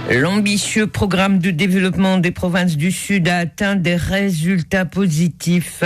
L'ambitieux programme de développement des provinces du Sud a atteint des résultats positifs.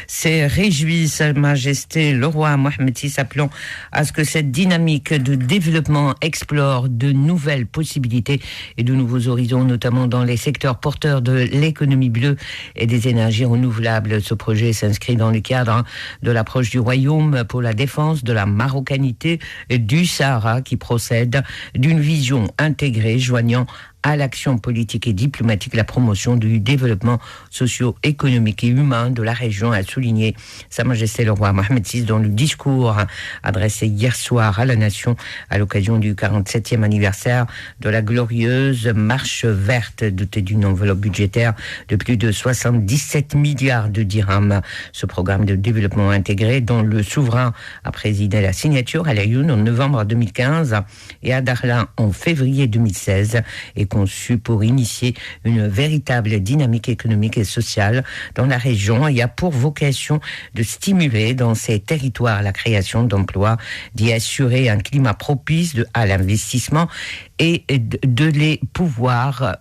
C'est réjoui Sa Majesté le roi Mohammed VI, appelant à ce que cette dynamique de développement explore de nouvelles possibilités et de nouveaux horizons, notamment dans les secteurs porteurs de l'économie bleue et des énergies renouvelables. Ce projet s'inscrit dans le cadre de l'approche du Royaume pour la défense de la marocanité du Sahara, qui procède d'une vision intégrée joignant à l'action politique et diplomatique la promotion du développement socio-économique et humain de la région, a souligné Sa Majesté le roi Mohammed VI dans le discours adressé hier soir à la nation à l'occasion du 47e anniversaire de la glorieuse marche verte, dotée d'une enveloppe budgétaire de plus de 77 milliards de dirhams. Ce programme de développement intégré, dont le souverain a présidé la signature à Laayoune en novembre 2015 et à Dakhla en février 2016, est conçu pour initier une véritable dynamique économique et sociale dans la région et a pour vocation de stimuler dans ces territoires la création d'emplois, d'y assurer un climat propice à l'investissement et de les pourvoir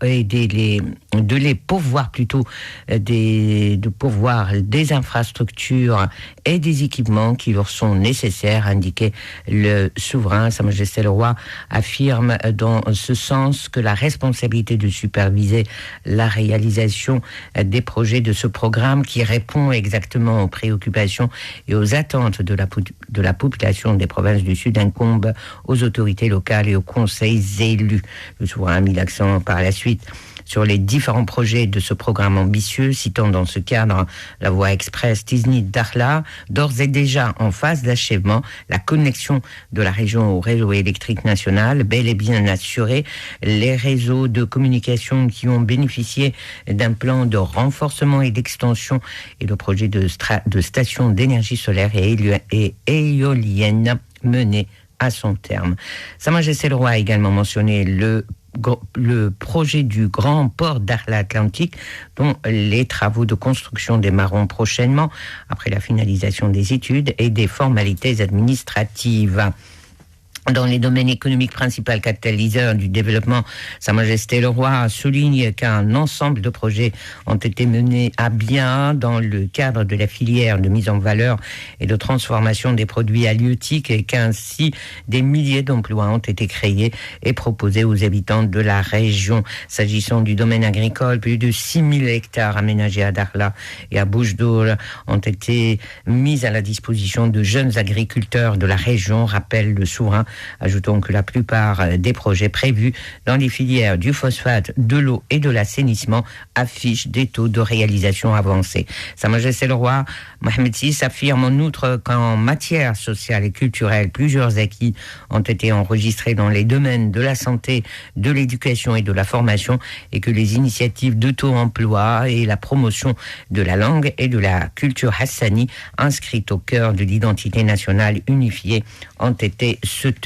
des infrastructures et des équipements qui leur sont nécessaires, indiquait le souverain. Sa Majesté le roi affirme dans ce sens que la responsabilité de superviser la réalisation des projets de ce programme, qui répond exactement aux préoccupations et aux attentes de la population des provinces du Sud, incombe aux autorités locales et aux conseils élus. Le souverain a mis l'accent par la suite sur les différents projets de ce programme ambitieux, citant dans ce cadre la voie express Tiznit-Dakhla, d'ores et déjà en phase d'achèvement, la connexion de la région au réseau électrique national, bel et bien assurée, les réseaux de communication qui ont bénéficié d'un plan de renforcement et d'extension, et le projet de stations d'énergie solaire et éolienne mené à son terme. Sa Majesté le roi a également mentionné le projet du grand port Dakhla Atlantique, dont les travaux de construction démarreront prochainement après la finalisation des études et des formalités administratives. Dans les domaines économiques principaux catalyseurs du développement, Sa Majesté le roi souligne qu'un ensemble de projets ont été menés à bien dans le cadre de la filière de mise en valeur et de transformation des produits halieutiques, et qu'ainsi des milliers d'emplois ont été créés et proposés aux habitants de la région. S'agissant du domaine agricole, plus de 6000 hectares aménagés à Dakhla et à Boujdour ont été mis à la disposition de jeunes agriculteurs de la région, rappelle le souverain, ajoutant que la plupart des projets prévus dans les filières du phosphate, de l'eau et de l'assainissement affichent des taux de réalisation avancés. Sa Majesté le roi Mohammed VI affirme en outre qu'en matière sociale et culturelle, plusieurs acquis ont été enregistrés dans les domaines de la santé, de l'éducation et de la formation, et que les initiatives d'auto-emploi et la promotion de la langue et de la culture hassani, inscrites au cœur de l'identité nationale unifiée, ont été soutenues.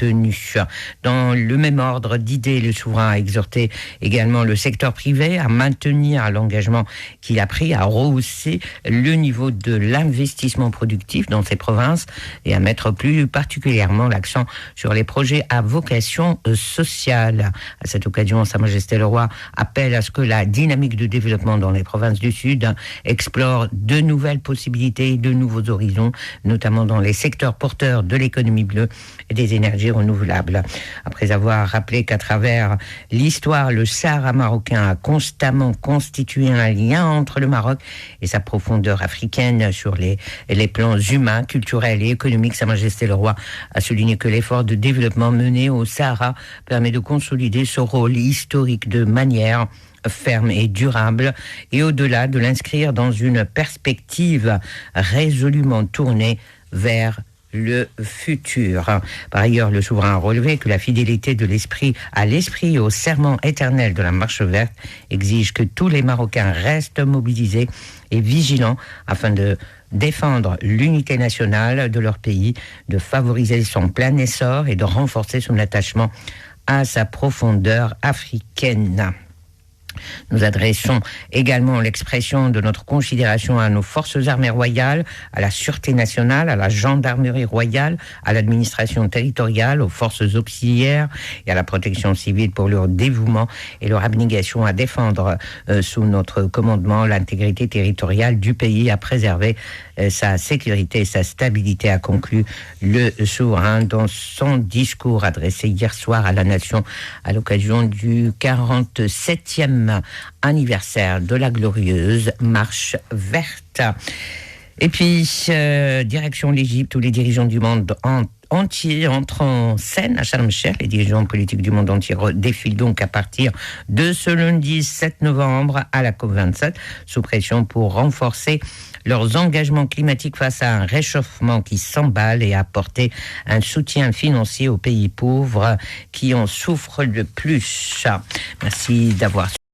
Dans le même ordre d'idées, le souverain a exhorté également le secteur privé à maintenir l'engagement qu'il a pris, à rehausser le niveau de l'investissement productif dans ces provinces et à mettre plus particulièrement l'accent sur les projets à vocation sociale. À cette occasion, Sa Majesté le roi appelle à ce que la dynamique de développement dans les provinces du Sud explore de nouvelles possibilités et de nouveaux horizons, notamment dans les secteurs porteurs de l'économie bleue et des énergies renouvelables. Après avoir rappelé qu'à travers l'histoire, le Sahara marocain a constamment constitué un lien entre le Maroc et sa profondeur africaine sur les plans humains, culturels et économiques, Sa Majesté le roi a souligné que l'effort de développement mené au Sahara permet de consolider ce rôle historique de manière ferme et durable, et au-delà de l'inscrire dans une perspective résolument tournée vers le futur. Par ailleurs, le souverain a relevé que la fidélité de l'esprit à l'esprit et au serment éternel de la marche verte exige que tous les Marocains restent mobilisés et vigilants afin de défendre l'unité nationale de leur pays, de favoriser son plein essor et de renforcer son attachement à sa profondeur africaine. Nous adressons également l'expression de notre considération à nos forces armées royales, à la Sûreté nationale, à la Gendarmerie royale, à l'administration territoriale, aux forces auxiliaires et à la protection civile pour leur dévouement et leur abnégation à défendre sous notre commandement l'intégrité territoriale du pays, à préserver sa sécurité et sa stabilité, a conclu le souverain dans son discours adressé hier soir à la nation à l'occasion du 47e anniversaire de la glorieuse Marche verte. Et puis, direction l'Égypte, où les dirigeants du monde entier entrent en scène à Sharm el-Sheikh. Les dirigeants politiques du monde entier défilent donc à partir de ce lundi 7 novembre à la COP27, sous pression pour renforcer leurs engagements climatiques face à un réchauffement qui s'emballe et apporter un soutien financier aux pays pauvres qui en souffrent le plus. Merci d'avoir